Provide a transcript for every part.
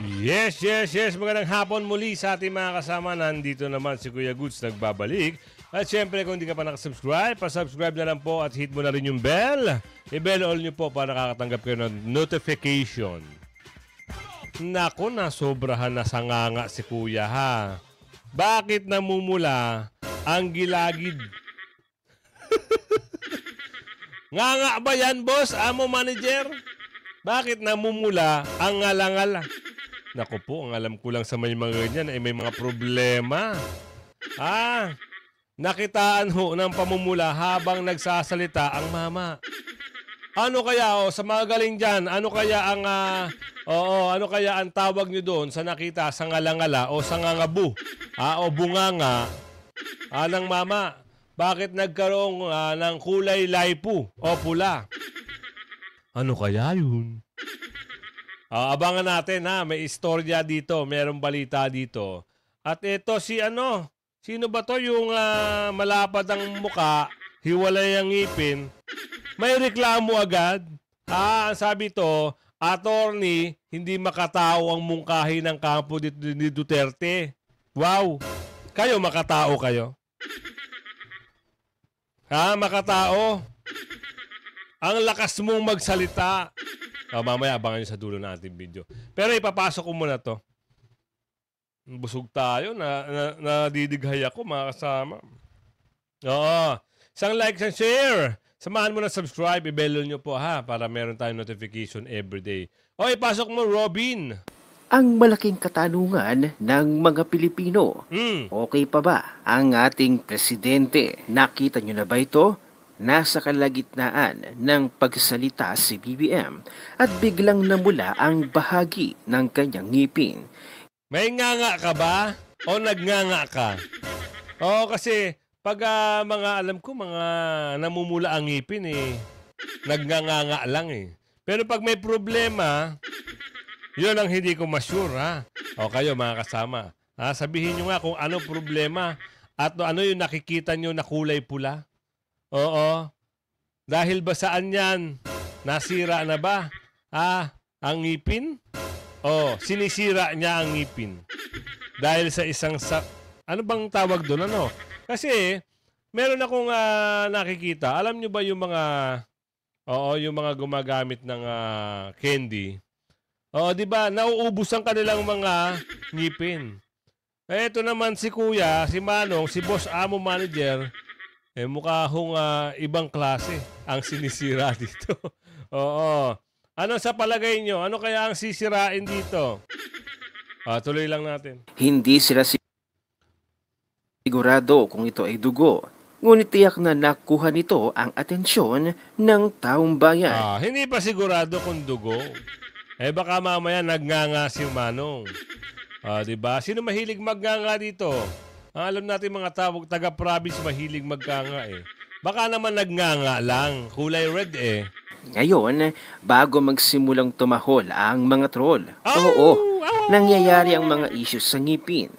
Yes, yes, yes. Magandang hapon muli sa ating mga kasama. Nandito naman si Kuya Goods nagbabalik. At syempre, kung hindi ka pa nakasubscribe, pasubscribe na lang po at hit mo na rin yung bell. I-bell all nyo po para nakakatanggap kayo ng notification. Naku, nasobrahan na sanganga si Kuya ha. Bakit namumula ang gilagid? Nganga ba yan, boss? Amo manager? Bakit namumula ang ngalangala? Naku po, ang alam ko lang sa may mga ganyan ay may mga problema. Nakitaan ho ng pamumula habang nagsasalita ang mama. Ano kaya sa mga galing dyan, ano kaya ang ano kaya ang tawag nyo doon sa nakita sa ngalangala o sa ngangabu o bunganga ng mama? Bakit nagkaroon ng kulay laipu o pula? Ano kaya yun? Abangan natin ha, may istorya dito, merong balita dito. At ito sino ba to yung malapad ang muka, hiwalay ang ngipin, may reklamo agad. Ang sabi to, attorney, hindi makatao ang mungkahi ng kampo ni Duterte. Wow, kayo makatao kayo? Makatao? Ang lakas mong magsalita. Mamaya abangan nyo sa dulo ng ating video. Pero ipapasok ko muna to. Busog tayo. Nadidighay ako mga kasama. Oo. Isang like, isang share. Samahan mo na subscribe. I-bell nyo po ha. Para meron tayong notification everyday. Ipasok mo Robin. Ang malaking katanungan ng mga Pilipino. Okay pa ba ang ating presidente? Nakita nyo na ba ito? Nasa kalagitnaan ng pagsalita si BBM at biglang namula ang bahagi ng kanyang ngipin. May nganga ka ba? O nagnganga ka? Kasi pag mga alam ko, mga namumula ang ngipin nagnganga lang Pero pag may problema, yun ang hindi ko ma-sure ha. Kayo mga kasama. Sabihin nyo nga kung ano problema at ano yung nakikita nyo na kulay pula. Oo. Dahil ba saan yan? Nasira na ba? Ang ngipin? Sinisira niya ang ngipin. Dahil sa isang ano bang tawag doon? Kasi meron akong nakikita. Alam nyo ba yung mga yung mga gumagamit ng candy? Di ba? Nauubos ang kanilang mga ngipin. Ito naman si Kuya, si Manong, si Boss Amo Manager, mukha hong ibang klase ang sinisira dito. Oo. Ano sa palagay nyo? Ano kaya ang sisirain dito? Tuloy lang natin. Hindi sila sigurado kung ito ay dugo. Ngunit tiyak na nakuha nito ang atensyon ng taong bayan. Hindi pa sigurado kung dugo. Baka mamaya nagnganga si Manong. Diba? Sino mahilig magnganga dito? Alam natin mga taga-province mahilig magkanga Baka naman nagnganga lang. Kulay red Ngayon, bago magsimulang tumahol ang mga troll. Nangyayari ang mga issues sa ngipin.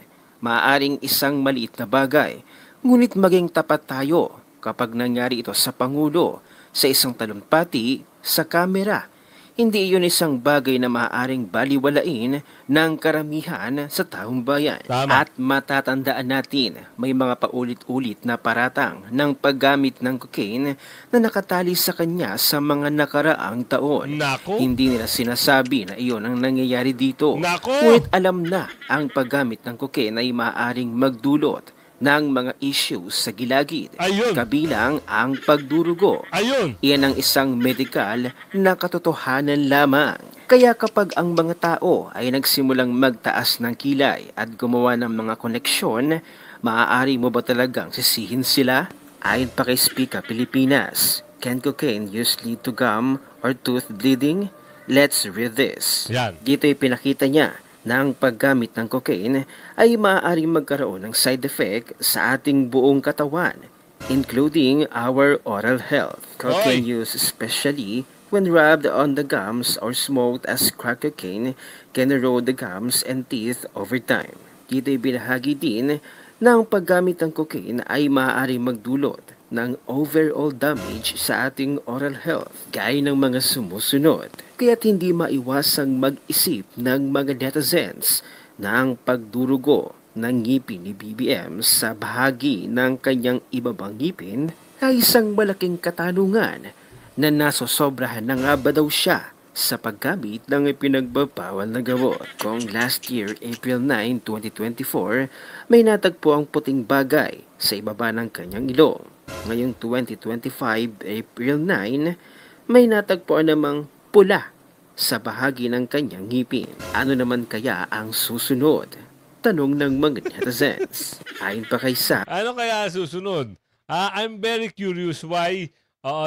Maaring isang maliit na bagay. Ngunit maging tapat tayo kapag nangyari ito sa Pangulo, sa isang talumpati, sa kamera. Hindi iyon isang bagay na maaaring baliwalain ng karamihan sa taong bayan. Tama. At matatandaan natin, may mga paulit-ulit na paratang ng paggamit ng cocaine na nakatali sa kanya sa mga nakaraang taon. Nako. Hindi nila sinasabi na iyon ang nangyayari dito. Nako. Ngunit alam na ang paggamit ng cocaine ay maaaring magdulot ng mga issues sa gilagid. Ayun. Kabilang ang pagdurugo. Ayun. Iyan ang isang medikal na katotohanan lamang. Kaya kapag ang mga tao ay nagsimulang magtaas ng kilay at gumawa ng mga koneksyon, maaari mo ba talagang sisihin sila? Ayon pa kay Spika Pilipinas, can cocaine use lead to gum or tooth bleeding? Let's read this. Yan. Dito'y pinakita niya na ang paggamit ng cocaine ay maaaring magkaroon ng side effect sa ating buong katawan, including our oral health. Cocaine use, especially when rubbed on the gums or smoked as crack cocaine, can erode the gums and teeth over time. Dito'y binahagi din na ang paggamit ng cocaine ay maaaring magdulot ng overall damage sa ating oral health gaya ng mga sumusunod. Kaya't hindi maiwasang mag-isip ng mga netizens na ang pagdurugo ng ngipin ni BBM sa bahagi ng kanyang ibabang ngipin ay isang malaking katanungan na nasosobrahan na nga ba daw siya sa paggamit ng ipinagbabawal na gamot. Kung last year, April 9, 2024, may natagpo ang puting bagay sa ibaba ng kanyang ilong. Ngayong 2025, April 9, may natagpuan namang pula sa bahagi ng kanyang ngipin. Ano naman kaya ang susunod? Tanong ng mga netizens. Ayon pa kay Sa, Ano kaya susunod? I'm very curious why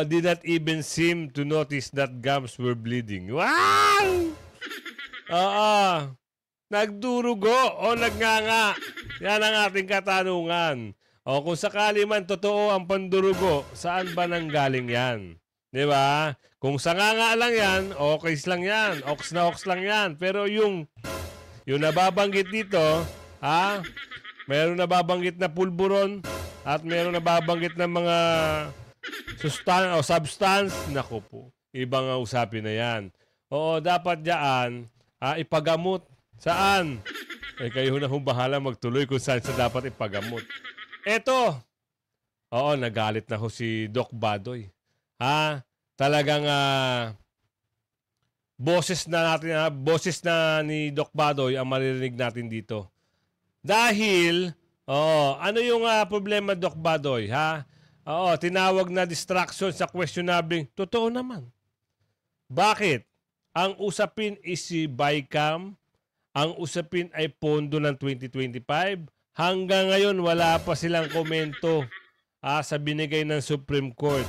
did not even seem to notice that gums were bleeding. Wow! Nagdurugo o nagnganga. Yan ang ating katanungan. O kung sakali man totoo ang pandurugo, saan ba nanggaling yan? Di ba? Kung sanganga lang yan, okay lang yan. Ox na ox lang yan. Pero yung nababanggit dito, mayroon nababanggit na pulburon at mayroon nababanggit na mga substance. Naku po, ibang usapin na yan. Oo, dapat dyan, ipagamot. Saan? Kayo na bahala magtuloy kung saan sa dapat ipagamot. Eto, nagalit na ho si Doc Badoy. Talagang boses na ni Doc Badoy ang maririnig natin dito. Dahil, ano yung problema, Doc Badoy, tinawag na distraction sa questionabling. Totoo naman. Bakit? Ang usapin is si BICAM, ang usapin ay pondo ng 2025. Hanggang ngayon, wala pa silang komento sa binigay ng Supreme Court.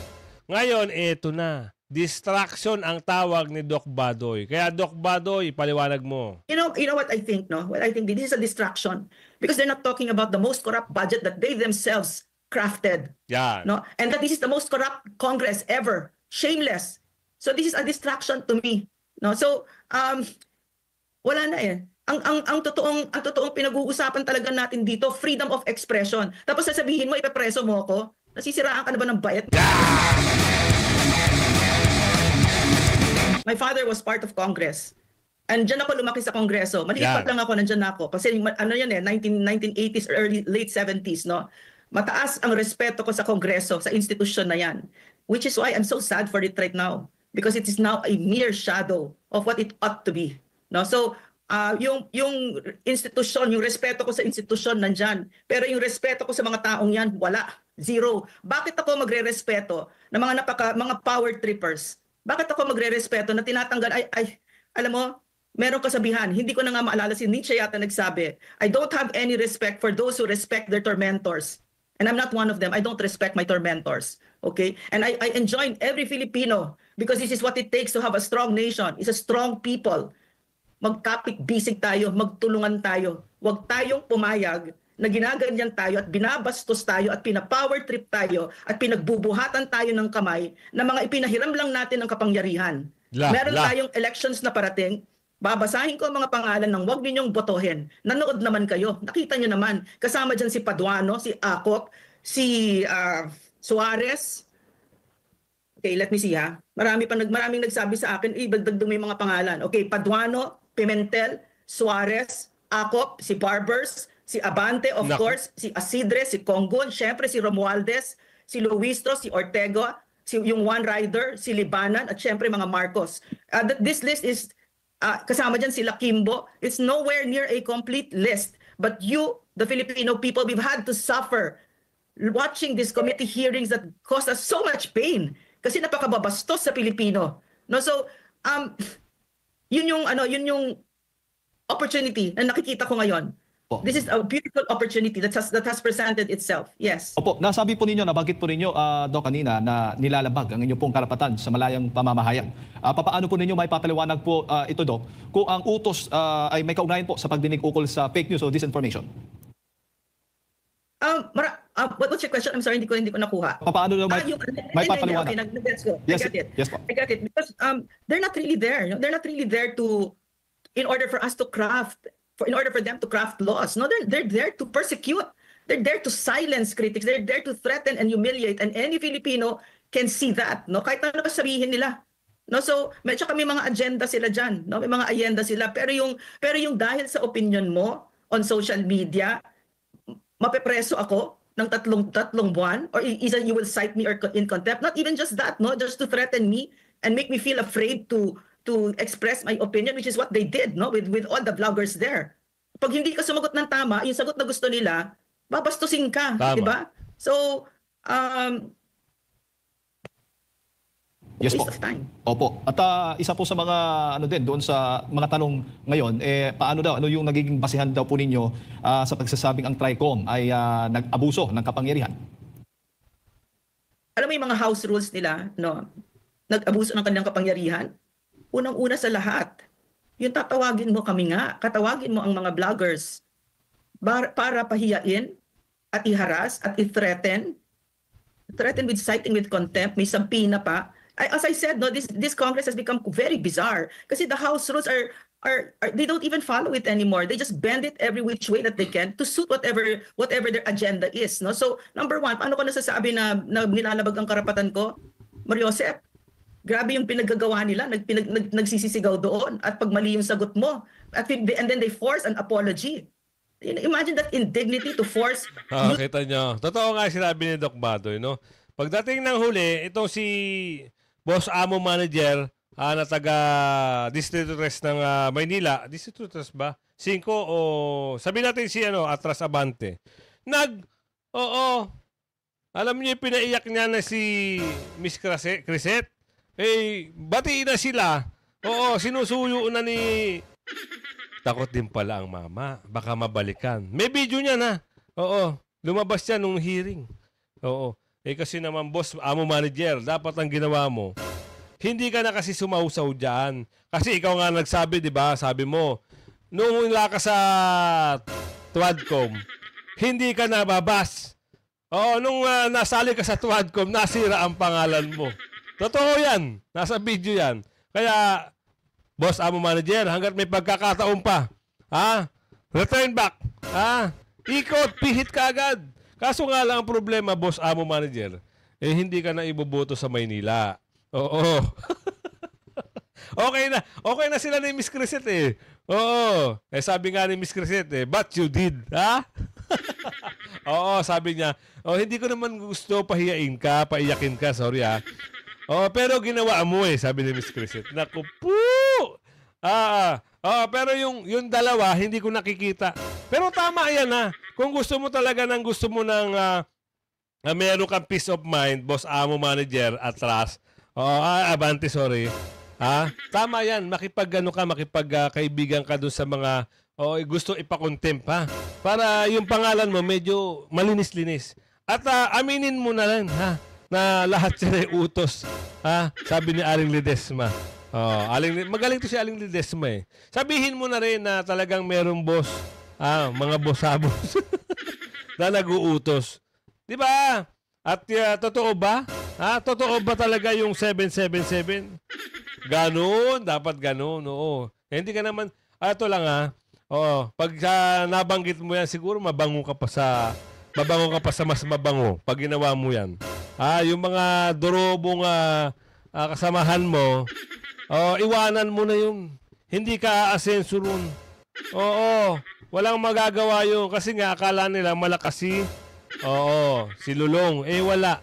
Ngayon, eto na. Distraction ang tawag ni Doc Badoy. Kaya Doc Badoy, paliwanag mo. You know what I think, no? What I think, this is a distraction because they're not talking about the most corrupt budget that they themselves crafted. Yan. No? And that this is the most corrupt Congress ever. Shameless. So this is a distraction to me. No? So, wala na eh. Ang totoong pinag-uusapan talaga natin dito, freedom of expression. Tapos sasabihin mo, ipepreso mo ako? Nasisiraan ka na ba ng bayat? My father was part of Congress. And dyan ako lumaki sa Kongreso. Maliit pa lang ako, nandyan ako. Kasi 1980s or late 70s, no? Mataas ang respeto ko sa Kongreso, sa institusyon na yan. Which is why I'm so sad for it right now. Because it is now a mere shadow of what it ought to be. No? So, yung institusyon, yung respeto ko sa institusyon nandyan. Pero yung respeto ko sa mga taong yan, wala. Zero. Bakit ako magre-respeto ng mga power trippers? Bakit ako magre-respeto na tinatanggal, alam mo, meron kasabihan, hindi ko na nga maalala, si Nietzsche yata nagsabi, I don't have any respect for those who respect their tormentors. And I'm not one of them. I don't respect my tormentors. Okay? And I enjoin every Filipino because this is what it takes to have a strong nation. It's a strong people. Magkapit-bisig tayo, magtulungan tayo. Huwag tayong pumayag na ginaganyan tayo at binabastos tayo at pinapower trip tayo at pinagbubuhatan tayo ng kamay na mga ipinahiram lang natin ng kapangyarihan. Meron tayong elections na parating. Babasahin ko ang mga pangalan ng huwag ninyong botohin. Nanood naman kayo. Nakita nyo naman. Kasama dyan si Paduano, si Acop, si Suarez. Okay, let me see ha. Maraming nagsabi sa akin, dagdag mo yung mga pangalan. Okay, Paduano, Pimentel, Suarez, Acop, si Barbers, si Abante, of course, si Asidre, si Congon, syempre si Romualdez, si Luistro, si Ortega, yung One Rider, si Libanan, at syempre mga Marcos. This list is, kasama dyan sila Kimbo. It's nowhere near a complete list. But you, the Filipino people, we've had to suffer watching these committee hearings that caused us so much pain. Kasi napakababastos sa Pilipino. No, so, yun yung opportunity na nakikita ko ngayon. This is a beautiful opportunity that has presented itself. Yes. Opo, nasabi po ninyo, nabanggit po ninyo, Doc, kanina na nilalabag ang inyong pong karapatan sa malayang pamamahayag. Papaano po ninyo may papaliwanag po ito, Doc, kung ang utos ay may kaugnayan po sa pagdinig ukol sa fake news o disinformation? What's your question? I'm sorry, hindi ko nakuha. Paano may papaliwanag? Okay, Yes, I got it. yes po. I got it. Because they're not really there. They're not really there to, in order for them to craft laws. No, they're there to persecute. They're there to silence critics. They're there to threaten and humiliate. And any Filipino can see that, no? Kahit ano pa sabihin nila. No, so medyo may mga agenda sila diyan, no? May mga agenda sila, pero yung dahil sa opinion mo on social media, mapepreso ako ng tatlong buwan, or either you will cite me or in contempt. Not even just that, no? Just to threaten me and make me feel afraid to express my opinion, which is what they did, no? With all the vloggers there. Pag hindi ka sumagot ng tama, yung sagot na gusto nila, babastusin ka, di ba? So, yes po. waste of time. Opo. At isa po sa mga doon sa mga tanong ngayon, paano daw, ano yung nagiging basihan daw po ninyo sa pagsasabing ang TRICOM ay nag-abuso ng kapangyarihan? Alam mo yung mga house rules nila, no? Nag-abuso ng kanilang kapangyarihan. Unang-una sa lahat, yung tatawagin mo kami nga, katawagin mo ang mga vloggers para pahiyain at i-harass at i-threaten with citing with contempt, may sampina pa. As I said, no, this Congress has become very bizarre kasi the House rules are they don't even follow it anymore. They just bend it every which way that they can to suit whatever their agenda is, no? So, number one, paano ko nasasabi na nilalabag ang karapatan ko? Mariosep, grabe yung pinaggagawa nila, nagsisisigaw doon at pag mali yung sagot mo. And then they force an apology. Imagine that indignity to force. Kita nyo. Totoo nga sinabi ni Doc Badoy, no? Pagdating ng huli, itong si Boss Amo Manager na taga Distrito 3 ng Maynila. Distrito 3 ba? 5 o sabi natin si Atras Abante. Alam niyo yung pinaiyak niya na si Miss Crisette? Batiin na sila. Sinusuyo na ni... Takot din pala ang mama. Baka mabalikan. May video niya na. Lumabas siya nung hearing. Kasi naman, Boss Amo Manager, dapat ang ginawa mo, hindi ka na kasi sumausaw dyan. Kasi ikaw nga nagsabi, di ba? Sabi mo, nung wala ka sa Twadcom, hindi ka nababas. Nung nasali ka sa Twadcom, nasira ang pangalan mo. Totoo yan. Nasa video yan. Kaya, Boss Amo Manager, hanggat may pagkakataon pa, return back. Ikot, pihit ka agad. Kaso nga lang ang problema, Boss Amo Manager, hindi ka na iboboto sa Maynila. Oo. Okay na sila ni Miss Crisette sabi nga ni Miss Crisette but you did, sabi niya, hindi ko naman gusto pahiyain ka, paiyakin ka, sorry pero ginawa mo sabi ni Miss Crisette. Naku po! Pero yung dalawa, hindi ko nakikita. Pero tama yan Kung gusto mo talaga meron kang peace of mind, Boss Amo Manager, Atras, Abante, sorry. Tama yan, makipagkaibigan ka dun sa mga gusto ipakontempt para yung pangalan mo medyo malinis-linis. At aminin mo na lang na lahat sila ay utos. Sabi ni Aling Ledesma. Magaling to si Aling Ledesma Sabihin mo na rin na talagang merong boss, mga boss-abos na nag-uutos. Di ba? At totoo ba? Totoo ba talaga yung 777? Ganon, dapat ganon. Hindi ka naman, ito lang pag nabanggit mo yan, siguro mabango ka pa sa mas mabango pag ginawa mo yan. Yung mga durobong kasamahan mo, iwanan mo na yun. Hindi ka aasenso ron. Walang magagawa yun kasi nga akala nila malakas si Lulong. Wala.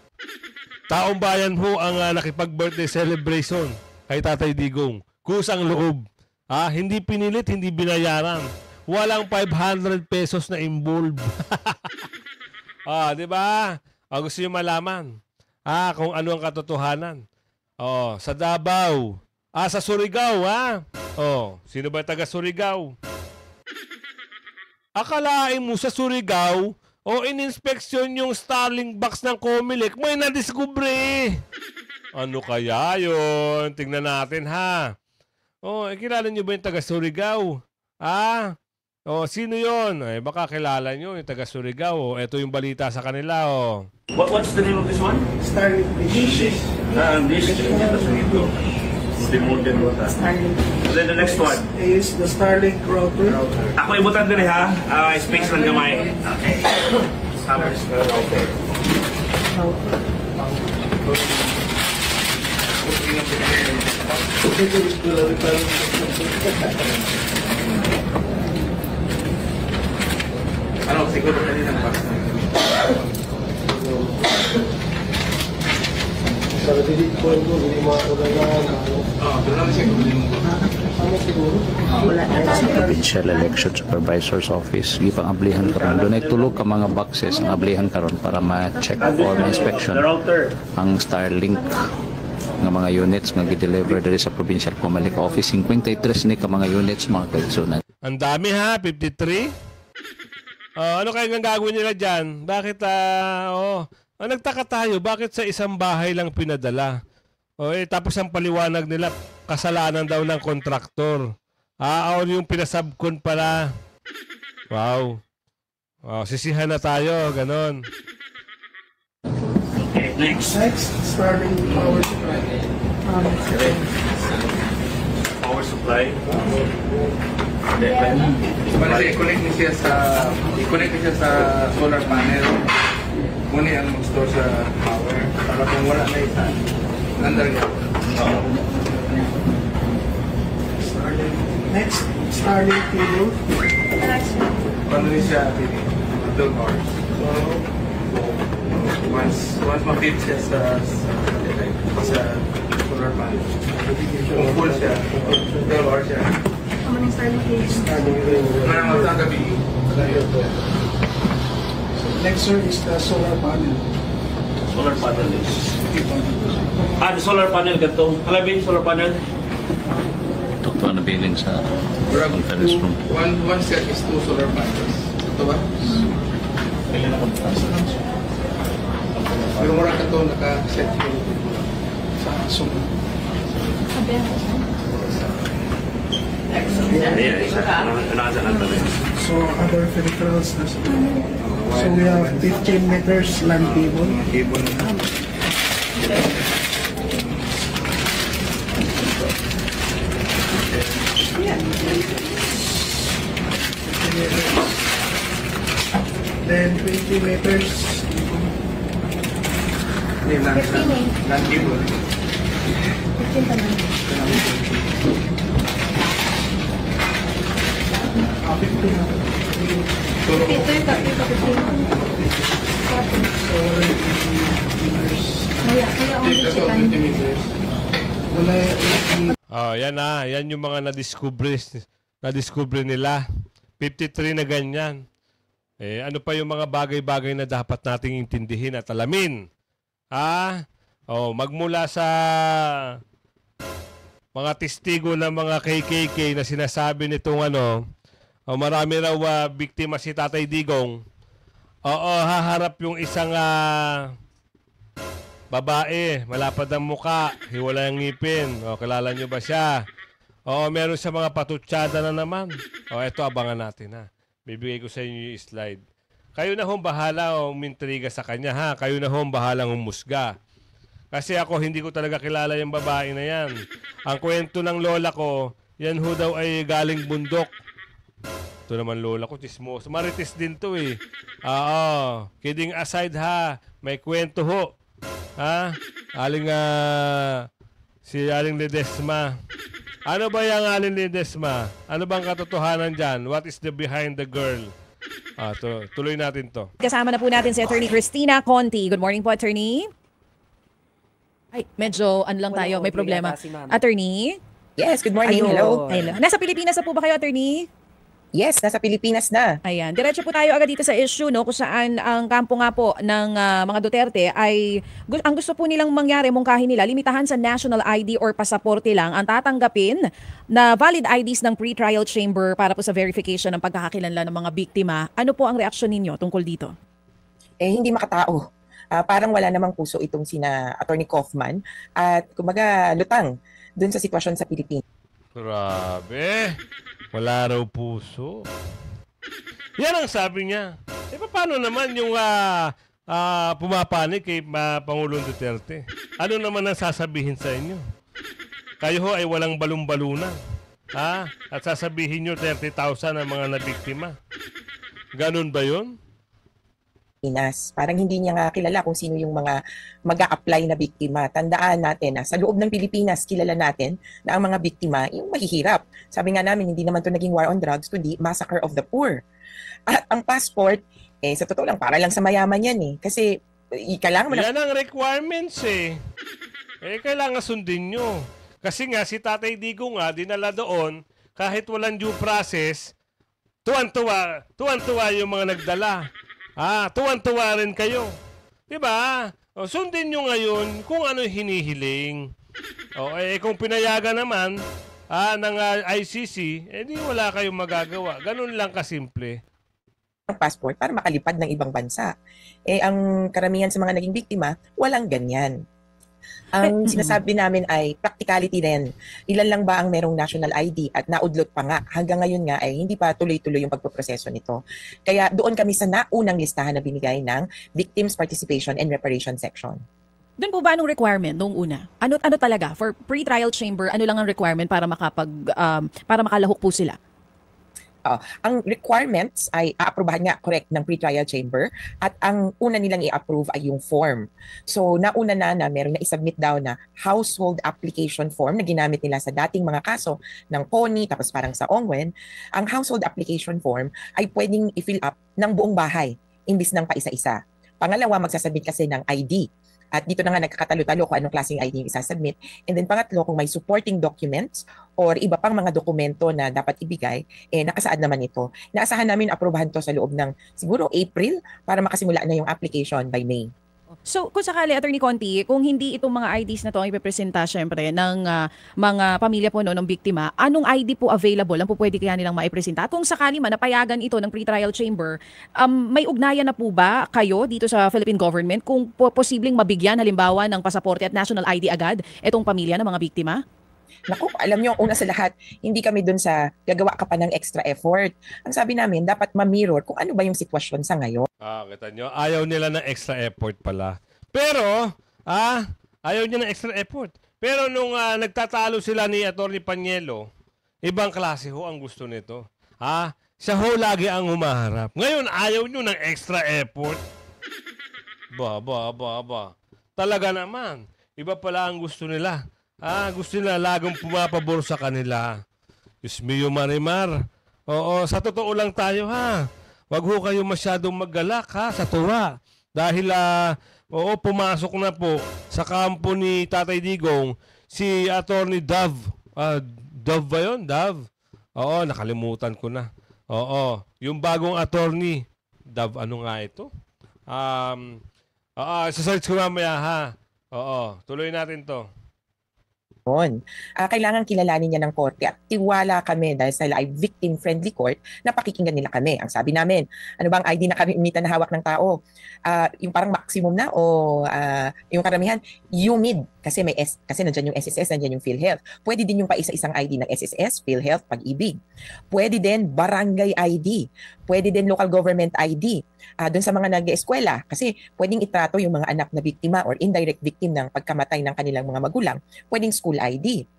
Taong bayan ho ang nakipag-birthday celebration kay Tatay Digong. Kusang loob. Hindi pinilit, hindi binayaran. Walang 500 pesos na involved. Di ba? Gusto niyo malaman kung ano ang katotohanan. Sa Davao. Sa Surigao, sino ba taga Surigao? Akalain mo sa Surigao, in-inspeksyon yung Starlink box ng Comelec, may nadiskubre. Ano kaya yun? Tingnan natin, kilala nyo ba yung taga Surigao? Sino yun? Baka kilala nyo yung taga Surigao. Ito yung balita sa kanila, What's the name of this one? Starlink This. Demoted water. Starlink. Then the next one. Is the Starlink router. Ako ibutan din space lang gamay. Okay. hammers. Okay. Ano, siguro kanina ng box na. Doon lang siya Provincial Election Supervisor's Office gipang ablihan karon doon ay tulo ka mga boxes ang ablihan karon para ma-check or ma-inspection ang Starlink nga mga units nga gi-deliver diri sa Provincial Comelec Office. 53 ni ka mga units mga kaigsunan. Ang dami ha, 53. Ano kaya ang gagawin nila dyan? Bakit, nagtaka tayo, bakit sa isang bahay lang pinadala? Tapos ang paliwanag nila, kasalanan daw ng kontraktor. O yung pinasabkon pala. Wow. Sisihan na tayo, ganon. Next, starting power supply. power supply. Bali, i-connect niya siya sa solar panel. Muna ang mag-store sa power. Para kung wala na isa, nandar niya. Next, Starlink TV. Paano niya siya TV? 12 hours. So, once ma-fit siya sa solar panel, kung full siya, 12 hours siya. Ang gabi. Next sir is the solar panel. Solar panel is. The solar panel ganito. Halabing solar panel. Ito na bilin sa conference room. One set is 2 solar panels. Ito ba? Pero wala ka ito naka-set sa solar. So other peripherals na sa so we have 15 meters land cable. Then 20 meters. Land cable. 15 pa naman. Yan na. Yan yung mga na-discover nila. 53 na ganyan. Ano pa yung mga bagay-bagay na dapat nating intindihin at alamin? Magmula sa mga testigo ng mga KKK na sinasabi nitong marami raw biktima si Tatay Digong. Haharap yung isang babae, malapad ang muka, hiwala ang ngipin. Kilala nyo ba siya? Meron siya mga patutsada na naman. Ito abangan natin ha. Bibigay ko sa inyo yung slide. Kayo na hong bahala umintriga sa kanya ha. Kayo na hong bahalang humusga. Kasi ako hindi ko talaga kilala yung babae na yan. Ang kwento ng lola ko, yan ho daw ay galing bundok. Ito naman lola ko, chismoso. Marites din to eh. Kidding aside ha, may kwento ho. Si Aling Ledesma. Ano ba yung Aling Ledesma? Ano bang katotohanan dyan? What is the behind the girl? Tuloy natin to. Kasama na po natin si Attorney Cristina Conti. Good morning po, Attorney. Ay, medyo lang tayo. May problema. Attorney? Yes, good morning. Hello. Nasa Pilipinas na po ba kayo, Attorney? Yes, nasa Pilipinas na. Ayan. Diretso po tayo agad dito sa issue, no, kung saan ang kampo nga po ng mga Duterte ay ang gusto po nilang mangyari, mungkahin nila, limitahan sa national ID or pasaporte lang ang tatanggapin na valid IDs ng pre-trial chamber para po sa verification ng pagkakakilanlan ng mga biktima. Ano po ang reaksyon ninyo tungkol dito? Hindi makatao. Parang wala namang puso itong sina Attorney Kaufman at kumaga lutang dun sa sitwasyon sa Pilipinas. Grabe. Wala raw puso. Yan ang sabi niya. Paano naman yung pumapanig kay Pangulong Duterte? Ano naman ang sasabihin sa inyo? Kayo ho ay walang balong-balunan. At sasabihin nyo 30,000 ang mga nabiktima. Ganun ba yun? Pilipinas. Parang hindi niya nga kilala kung sino yung mga mag-a-apply na biktima. Tandaan natin na sa loob ng Pilipinas, kilala natin na ang mga biktima yung mahihirap. Sabi nga namin, hindi naman to naging war on drugs, kundi massacre of the poor. At ang passport, sa totoo lang, para lang sa mayaman yan eh. Kasi kailangan mo na... Yan ang requirements eh. Kailangan sundin nyo. Kasi nga, si Tatay Digo nga, dinala doon, kahit walang due process, tuwan-tuwa yung mga nagdala. Tuwan-tuwa rin kayo. Diba? O, sundin nyo ngayon kung ano hinihiling. Kung pinayagan naman ng ICC, di wala kayong magagawa. Ganun lang kasimple. Ang passport para makalipad ng ibang bansa. Ang karamihan sa mga naging biktima, walang ganyan. Ang sinasabi namin ay practicality din. Ilan lang ba ang merong national ID at naudlot pa nga. Hanggang ngayon nga ay hindi pa tuloy-tuloy yung pagpoproseso nito. Kaya doon kami sa naunang listahan na binigay ng Victims Participation and Reparation Section. Doon po ba anong requirement nung una? Ano talaga for pre-trial chamber, ano lang ang requirement para para makalahok po sila? Ang requirements ay aaprubahan nga correct ng pre-trial chamber at ang una nilang i-approve ay yung form. So nauna na meron na isubmit daw na household application form na ginamit nila sa dating mga kaso ng CONI tapos parang sa Ongwen. Ang household application form ay pwedeng i-fill up ng buong bahay imbis ng paisa-isa. Pangalawa, magsasubmit kasi ng ID. At dito na nga nagkakatalo-talo kung anong klaseng ID yung isasubmit. And then pangatlo, kung may supporting documents or iba pang mga dokumento na dapat ibigay, nakasaad naman ito. Naasahan namin aprobahan to sa loob ng siguro April para makasimula na yung application by May. So, kung sakali, Attorney Conti, kung hindi itong mga IDs na to ang ipipresenta syempre ng mga pamilya po ng biktima, anong ID po available ang po pwede kaya nilang maipresenta? At kung sakali man napayagan ito ng pre-trial chamber, may ugnayan na po ba kayo dito sa Philippine government kung posibleng mabigyan halimbawa ng pasaporte at national ID agad itong pamilya ng mga biktima? Naku, alam nyo, una sa lahat, hindi kami dun sa gagawa ka pa ng extra effort. Ang sabi namin, dapat ma-mirror kung ano ba yung sitwasyon sa ngayon. Kita nyo, ayaw nila ng extra effort pala. Pero, ayaw niya ng extra effort. Pero nung nagtatalo sila ni Atty. Panielo, ibang klase ho ang gusto nito. Siya ho lagi ang humaharap. Ngayon, ayaw nyo ng extra effort. Ba. Talaga naman, iba pala ang gusto nila. Gusto nila lagong pumapabor sa kanila. Diyos mio, Marimar. Oo, sa totoo lang tayo ha. Wag ho kayo masyadong maggalak ha, sa tuwa. Dahil pumasok na po sa kampo ni Tatay Digong si Attorney Dove. Dove ba yun? Dove? Oo, nakalimutan ko na. Oo, yung bagong attorney. Dove, ano nga ito? Sasearch ko mamaya ha. Oo, tuloy natin to. Kailangan kilalanin niya ng korte at tiwala kami dahil sa live victim-friendly court na pakikinggan nila kami. Ang sabi namin, ano bang ID na kami imitan na hawak ng tao? Yung parang maximum na o yung karamihan, UMID. Kasi kasi nandiyan yung SSS, nandiyan yung PhilHealth. Pwede din yung paisa-isang ID ng SSS, PhilHealth, Pag-ibig. Pwede din barangay ID. Pwede din local government ID. Doon sa mga nag-eskwela. Kasi pwedeng itrato yung mga anak na biktima or indirect victim ng pagkamatay ng kanilang mga magulang. Pwedeng school ID.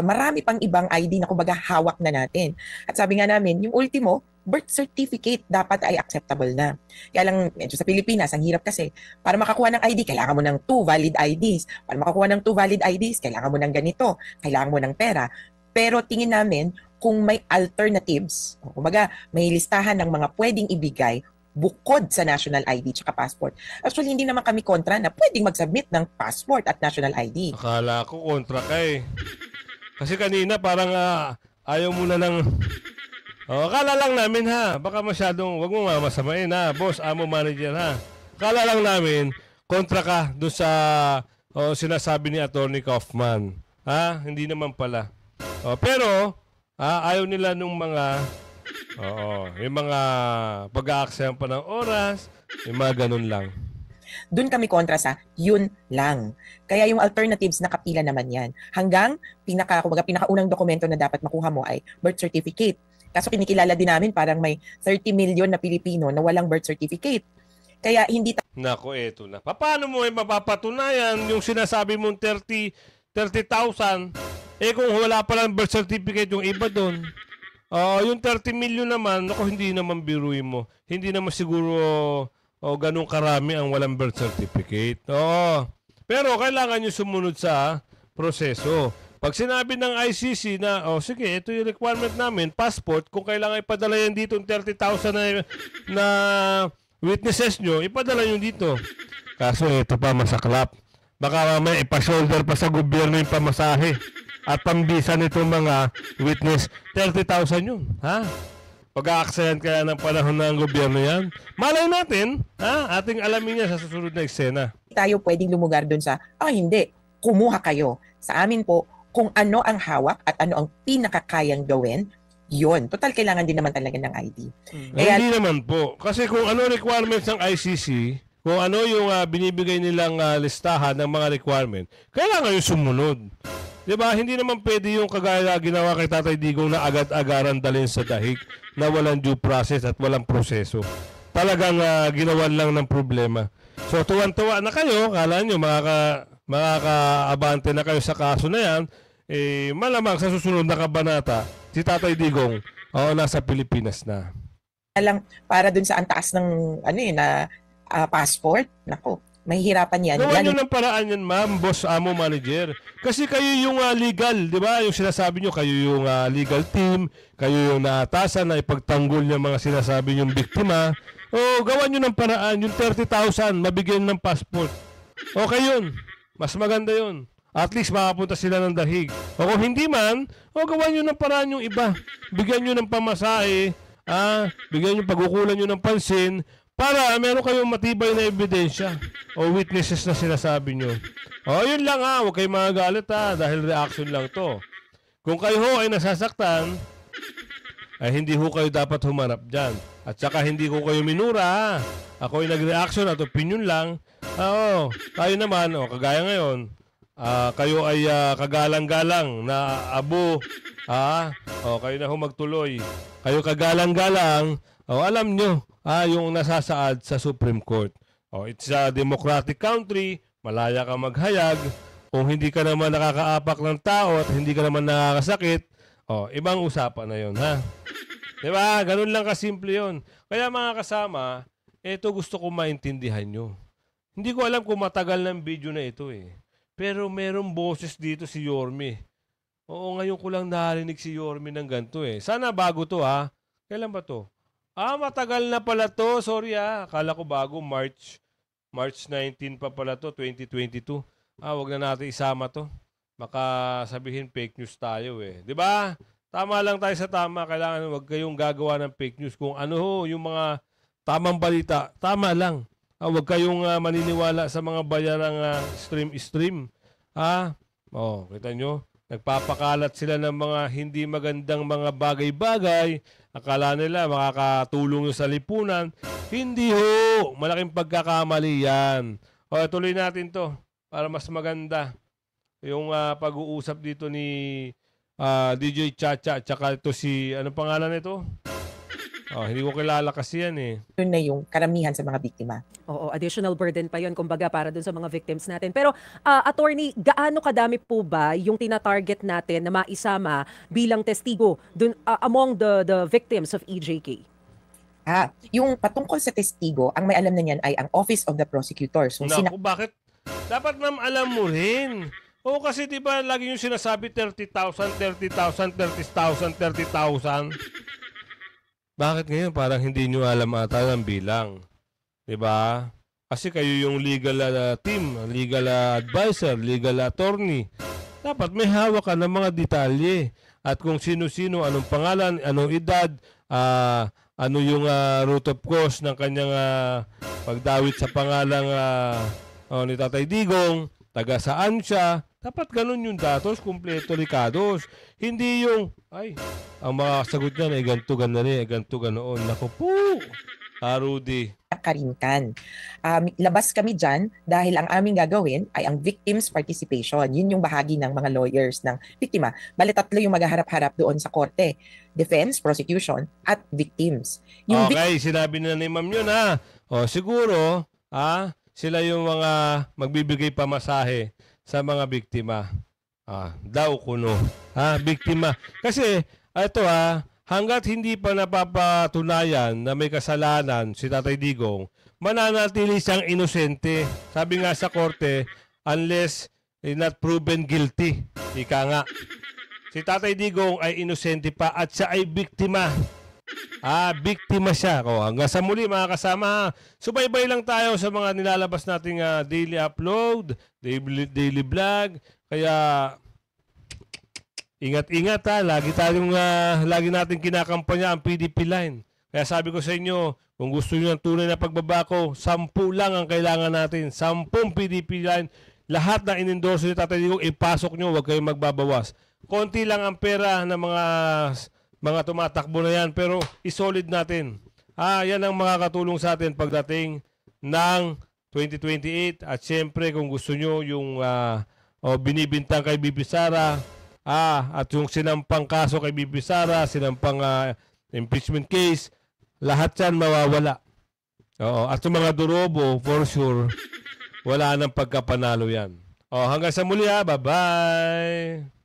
Marami pang ibang ID na kumbaga hawak na natin. At sabi nga namin, yung ultimo, birth certificate dapat ay acceptable na. Kaya lang, medyo sa Pilipinas, ang hirap kasi, para makakuha ng ID, kailangan mo ng 2 valid IDs. Para makakuha ng 2 valid IDs, kailangan mo ng ganito, kailangan mo ng pera. Pero tingin namin, kung may alternatives, kumbaga, may listahan ng mga pwedeng ibigay bukod sa national ID tsaka passport. Actually, hindi naman kami kontra na pwedeng mag-submit ng passport at national ID. Akala ko kontra ka eh. Kasi kanina parang ayaw mo na ng... akala lang namin ha. Baka masyadong, wag mo masamain ha. Boss, amo, manager ha. Akala lang namin, kontra ka doon sa sinasabi ni Atty. Kaufman. Hindi naman pala. Pero, ayaw nila nung mga... yung mga pag-aaksaya pa ng oras, yung mga ganun lang. Doon kami kontra sa yun lang. Kaya yung alternatives nakapila naman yan. Hanggang pinakaunang dokumento na dapat makuha mo ay birth certificate. Kaso kinikilala din namin parang may 30 million na Pilipino na walang birth certificate. Kaya hindi Nako, eto na. Paano mo mapapatunayan yung sinasabi mong 30,000 kung wala palang birth certificate yung iba doon? Yung 30 million naman, hindi naman biruin mo. Hindi naman siguro O ganun karami ang walang birth certificate. Oo. Pero kailangan nyo sumunod sa proseso. Pag sinabi ng ICC na, sige, ito yung requirement namin, passport, kung kailangan ipadala yan dito, 30,000 na witnesses nyo, ipadala nyo dito. Kaso ito pa masaklap. Baka mamaya ipa-shoulder pa sa gobyerno yung pamasahe at pambisa nitong mga witness. 30,000 yun. Ha? Pag-aaksayan kaya ng panahon ng gobyerno yan. Malay natin, ating alamin niya sa susunod na eksena. Tayo pwedeng lumugar doon sa, hindi, kumuha kayo. Sa amin po, kung ano ang hawak at ano ang pinakakayang gawin, yun. Total, kailangan din naman talaga ng ID. Hindi naman po. Kasi kung ano requirements ng ICC, kung ano yung binibigay nilang listahan ng mga requirement, kailangan yung sumunod. Diba? Hindi naman pwede yung kagaya ginawa kay Tatay Digong na agad-agaran dalhin sa dahig na walang due process at walang proseso. Talagang ginawan lang ng problema. So, tuwan-tuwa na kayo. Kala nyo, makaka-abante na kayo sa kaso na yan. Malamang sa susunod na kabanata, si Tatay Digong, nasa Pilipinas na. Alang, para dun sa antaas ng, passport, nako, mahihirapan yan. Gawan nyo ng paraan yan, ma'am, boss, amo, manager. Kasi kayo yung legal, di ba? Yung sinasabi nyo, kayo yung legal team, kayo yung naatasan na ipagtanggol yung mga sinasabi yung biktima. Gawan nyo ng paraan, yung 30,000, mabigyan ng passport. Okay yun. Mas maganda yun. At least makapunta sila ng dahig. O kung hindi man, gawan nyo ng paraan yung iba. Bigyan nyo ng pamasahe, bigyan nyo, pagkukulan nyo ng pansin, para meron kayong matibay na ebidensya o witnesses na sinasabi nyo. Yun lang huwag kayong magagalit dahil reaction lang to. Kung kayo ay nasasaktan, ay hindi kayo dapat humanap dyan. At saka hindi ko kayo minura. Ako ay nag-reaction at opinion lang. Tayo naman, kagaya ngayon, kayo ay kagalang-galang na abo. Kayo na magtuloy. Kayo kagalang-galang, alam nyo, yung nasasaad sa Supreme Court. It's a democratic country, malaya ka maghayag. Kung hindi ka naman nakakaapak ng tao at hindi ka naman nakakasakit, ibang usapan na yun, ha? Diba? Ganun lang kasimple yun. Kaya mga kasama, ito gusto ko maintindihan nyo. Hindi ko alam kung matagal ng video na ito Pero merong boses dito si Yorme. Ngayon ko lang narinig si Yorme ng ganito Sana bago to Kailan ba to? Matagal na pala to. Sorry akala ko bago. March 19 pa pala to, 2022. Wag na natin isama to. Baka sabihin fake news tayo Diba? Tama lang tayo sa tama. Kailangan wag kayong gagawa ng fake news. Kung yung mga tamang balita, tama lang. Huwag kayong maniniwala sa mga bayarang stream. Kita nyo? Nagpapakalat sila ng mga hindi magandang mga bagay-bagay. Akala nila makakatulong sa lipunan. Hindi malaking pagkakamali yan. Tuloy natin to para mas maganda. Yung pag-uusap dito ni DJ Chacha at saka ito si, ano pangalan nito? Hindi ko kilala kasi yan Yun na yung karamihan sa mga biktima. Oo, additional burden pa yun, kumbaga, para dun sa mga victims natin. Pero, attorney, gaano kadami po ba yung tina-target natin na maisama bilang testigo dun, among the victims of EJK? Yung patungkol sa testigo, ang may alam na niyan ay ang Office of the Prosecutor. So, bakit? Dapat ma'am alam mo rin. Kasi diba lagi yung sinasabi 30,000. Bakit ngayon parang hindi nyo alam ata ng bilang? Diba? Kasi kayo yung legal team, legal advisor, legal attorney. Dapat may hawak ka ng mga detalye. At kung sino-sino, anong pangalan, anong edad, ano yung root of cause ng kanyang pagdawit sa pangalang ni Tatay Digong, taga saan siya. Dapat ganun yung datos, kumpleto, likados. Hindi yung, ang mga sagot niyan ay ganito, ganito, ganoon. Naku po, Rudy. Karinkan. Labas kami dyan dahil ang aming gagawin ay ang victims participation. Yun yung bahagi ng mga lawyers ng biktima. Bale, 3 yung maghaharap-harap doon sa korte. Defense, prosecution, at victims. Yung sinabi na ni ma'am yun siguro, sila yung mga magbibigay pamasahe sa mga biktima. Daw kuno. Biktima. Kasi, ito hanggat hindi pa napapatunayan na may kasalanan si Tatay Digong, mananatili siyang inosente. Sabi nga sa korte, unless not proven guilty. Ika nga. Si Tatay Digong ay inosente pa at siya ay biktima. Biktima siya. Hanggang sa muli mga kasama, subaybay lang tayo sa mga nilalabas nating daily upload, daily vlog. Kaya ingat-ingat lagi natin kinakampanya ang PDP line. Kaya sabi ko sa inyo, kung gusto niyo ng tunay na pagbabako, 10 lang ang kailangan natin. 10 PDP line. Lahat na in-endorse ni Tatay Digong, ipasok nyo, huwag kayong magbabawas. Konti lang ang pera ng mga tumatakbo na yan, pero isolid natin. Yan ang makakatulong sa atin pagdating ng 2028. At siyempre, kung gusto nyo yung binibintang kay Bibi Sara, at yung sinampang kaso kay Bibi Sara, sinampang impeachment case, lahat yan mawawala. At yung mga durobo, for sure, wala nang pagkapanalo yan. Hanggang sa muli Bye-bye!